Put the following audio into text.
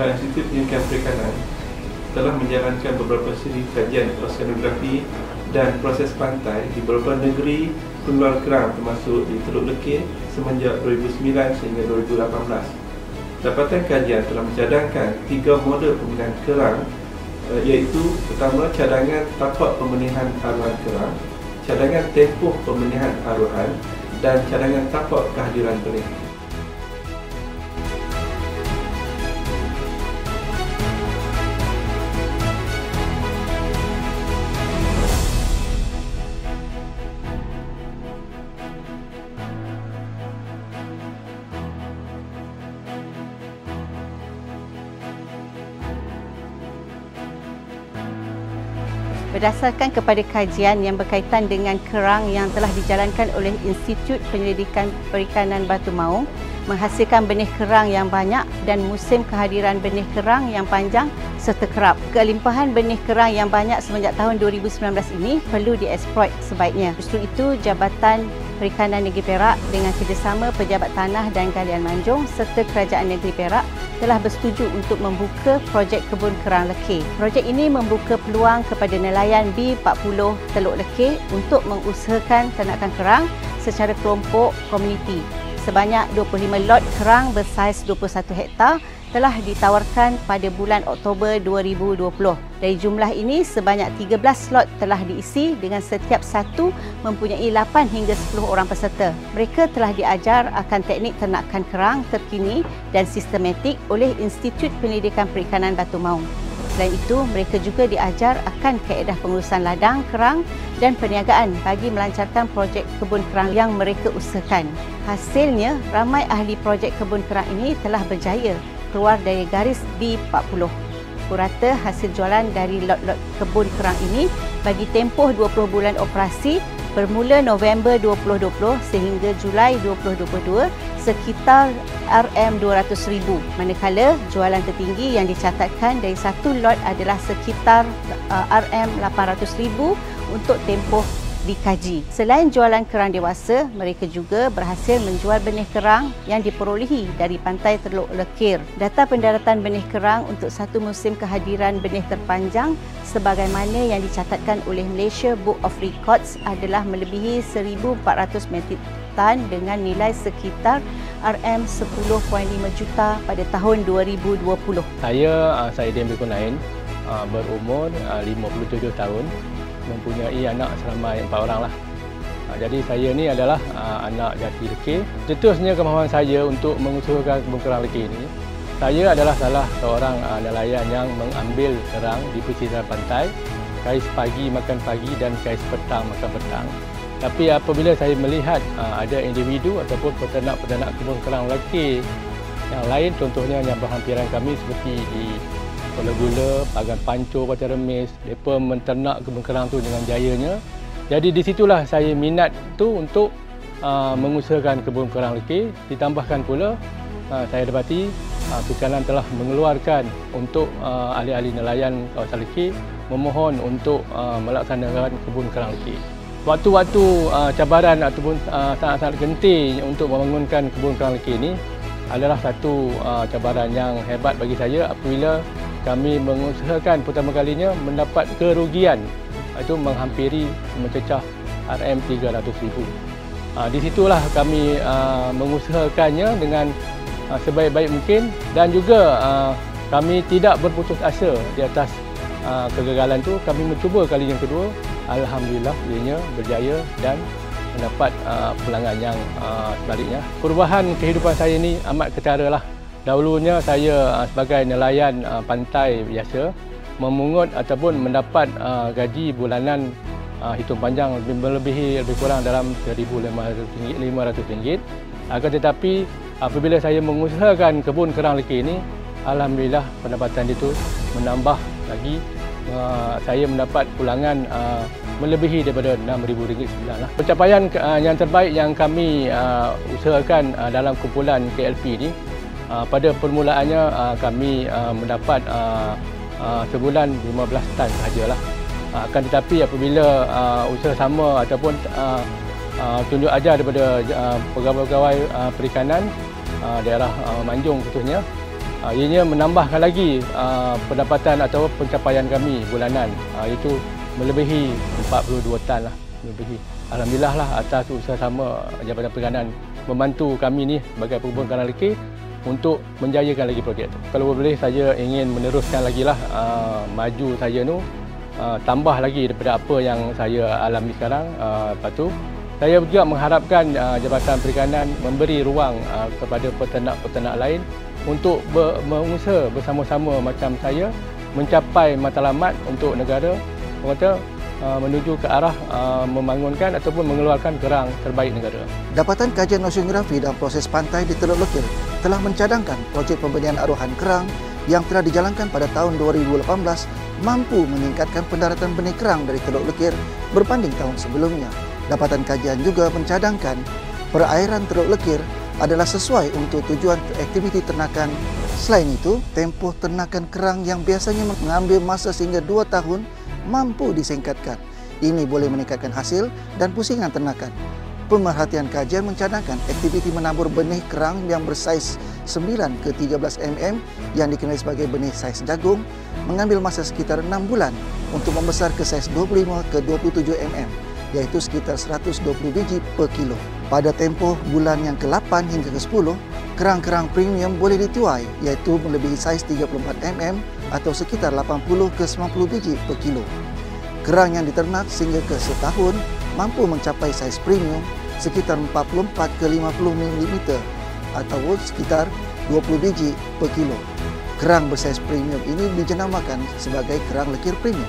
pihak Institut Pendidikan Perikanan telah menjalankan beberapa siri kajian oseanografi dan proses pantai di beberapa negeri pengeluar kerang termasuk di Teluk Lekir semenjak 2009 sehingga 2018. Dapatan kajian telah mencadangkan 3 model pembinaan kerang, iaitu pertama, cadangan tapak pembenihan aruhan kerang, cadangan tempoh pembenihan aruhan, dan cadangan tapak kehadiran benih. Berdasarkan kepada kajian yang berkaitan dengan kerang yang telah dijalankan oleh Institut Penyelidikan Perikanan Batu Maung, menghasilkan benih kerang yang banyak dan musim kehadiran benih kerang yang panjang serta kerap. Kelimpahan benih kerang yang banyak semenjak tahun 2019 ini perlu dieksploit sebaiknya. Justru itu, Jabatan Perikanan Negeri Perak dengan kerjasama Pejabat Tanah dan Galian Manjung serta Kerajaan Negeri Perak telah bersetuju untuk membuka projek kebun kerang lekir. Projek ini membuka peluang kepada nelayan B40 Teluk Lekir untuk mengusahakan ternakan kerang secara kelompok komuniti. Sebanyak 25 lot kerang bersaiz 21 hektar telah ditawarkan pada bulan Oktober 2020. Dari jumlah ini, sebanyak 13 slot telah diisi dengan setiap satu mempunyai 8 hingga 10 orang peserta. Mereka telah diajar akan teknik ternakan kerang terkini dan sistematik oleh Institut Pendidikan Perikanan Batu Maung. Selain itu, mereka juga diajar akan kaedah pengurusan ladang kerang dan perniagaan bagi melancarkan projek kebun kerang yang mereka usahakan. Hasilnya, ramai ahli projek kebun kerang ini telah berjaya keluar dari garis B40. Purata hasil jualan dari lot-lot kebun kerang ini bagi tempoh 20 bulan operasi bermula November 2020 sehingga Julai 2022 sekitar RM200,000. Manakala jualan tertinggi yang dicatatkan dari satu lot adalah sekitar RM800,000 untuk tempoh dikaji. Selain jualan kerang dewasa, mereka juga berhasil menjual benih kerang yang diperolehi dari pantai Teluk Lekir. Data pendaratan benih kerang untuk satu musim kehadiran benih terpanjang sebagaimana yang dicatatkan oleh Malaysia Book of Records adalah melebihi 1,400 metrik tan dengan nilai sekitar RM10.5 juta pada tahun 2020. Saya Saidin bin Kunain, berumur 57 tahun. Mempunyai anak seramai 4 orang lah. Jadi saya ni adalah anak jati lekir. Seterusnya kemahuan saya untuk mengusahakan kebun kerang lekir ini, saya adalah salah seorang nelayan yang mengambil kerang di pesisir pantai, kais pagi makan pagi dan kais petang makan petang. Tapi apabila saya melihat ada individu ataupun peternak-peternak kebun kerang lekir yang lain, contohnya yang berhampiran kami seperti di Kuala Gula, Pagan Panco, Baca Remis, mereka menternak kebun kerang tu dengan jayanya. Jadi di situlah saya minat tu untuk mengusahakan kebun kerang lekir. Ditambahkan pula saya dapati Perikanan telah mengeluarkan untuk ahli-ahli nelayan kawasan lekir memohon untuk melaksanakan kebun kerang lekir. Waktu-waktu cabaran ataupun sangat-sangat genting untuk membangunkan kebun kerang lekir ini adalah satu cabaran yang hebat bagi saya apabila kami mengusahakan pertama kalinya mendapat kerugian itu menghampiri mencecah RM300,000. Di situlah kami mengusahakannya dengan sebaik-baik mungkin dan juga kami tidak berputus asa di atas kegagalan itu. Kami mencuba kali yang kedua, alhamdulillah ianya berjaya dan mendapat pulangan yang sebaliknya. Perubahan kehidupan saya ini amat ketara lah. Dahulunya saya sebagai nelayan pantai biasa memungut ataupun mendapat gaji bulanan hitung panjang lebih kurang dalam RM1,500. Akan tetapi apabila saya mengusahakan kebun kerang lekir ini, alhamdulillah pendapatan itu menambah lagi. Saya mendapat pulangan melebihi daripada RM6,000 sebulan lah. Pencapaian yang terbaik yang kami usahakan dalam kumpulan KLP ini, pada permulaannya kami mendapat sebulan 15 tan sahajalah. Akan tetapi apabila usaha sama ataupun tunjuk ajar daripada pegawai-pegawai perikanan daerah Manjung khususnya, Ianya menambahkan lagi pendapatan atau pencapaian kami bulanan, iaitu melebihi 42 tan lah, melebihi. Alhamdulillah lah atas usaha-sama Jabatan Perikanan membantu kami ni sebagai pengubur kerang lekir untuk menjayakan lagi projek tu. Kalau boleh saya ingin meneruskan lagi lah maju saya tu, tambah lagi daripada apa yang saya alami sekarang. Lepas tu saya juga mengharapkan Jabatan Perikanan memberi ruang kepada peternak-peternak lain untuk mengusaha bersama-sama macam saya mencapai matlamat untuk negara, menuju ke arah membangunkan ataupun mengeluarkan kerang terbaik negara. Dapatan Kajian Oceanografi dan Proses Pantai di Teluk Lekir telah mencadangkan projek pembenihan aruhan kerang yang telah dijalankan pada tahun 2018 mampu meningkatkan pendaratan benih kerang dari Teluk Lekir berbanding tahun sebelumnya. Dapatan kajian juga mencadangkan perairan Teluk Lekir adalah sesuai untuk tujuan aktiviti ternakan. Selain itu, tempoh ternakan kerang yang biasanya mengambil masa sehingga 2 tahun mampu disingkatkan. Ini boleh meningkatkan hasil dan pusingan ternakan. Pemerhatian kajian mencadangkan aktiviti menabur benih kerang yang bersaiz 9 ke 13 mm yang dikenali sebagai benih saiz jagung mengambil masa sekitar 6 bulan untuk membesar ke saiz 25 ke 27 mm, iaitu sekitar 120 biji per kilo. Pada tempoh bulan yang ke-8 hingga ke-10, kerang-kerang premium boleh dituai, iaitu melebihi saiz 34 mm atau sekitar 80 ke 90 biji per kilo. Kerang yang diternak sehingga ke setahun mampu mencapai saiz premium sekitar 44 ke 50 mm atau sekitar 20 biji per kilo. Kerang bersaiz premium ini dijenamakan sebagai kerang lekir premium.